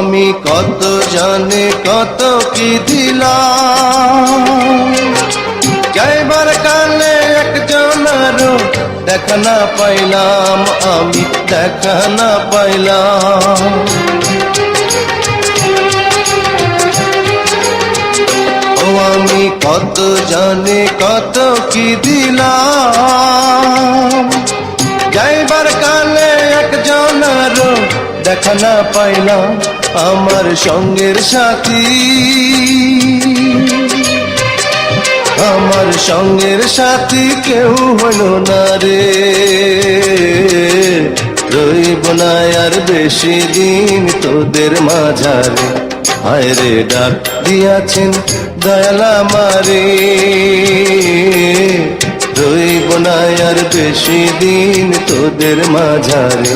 আমি কত জানে কত কি দিলাম, যাইবার কালে একজনেরও দেখা না পাইলাম, আমি দেখা না পাইলাম। ও আমি কত জানি কত কি দিলাম, যাইবার কালে একজনেরও দেখা না পাইলাম। আমার সঙ্গের সাথী, আমার সঙ্গের সাথী কেউ হলো না রে, রইব না আর বেশি দিন তোদের মাঝারে। হায় রে ডাক দিয়াছেন দয়াল আমারে, রইব না আর বেশি দিন তোদের মাঝারে।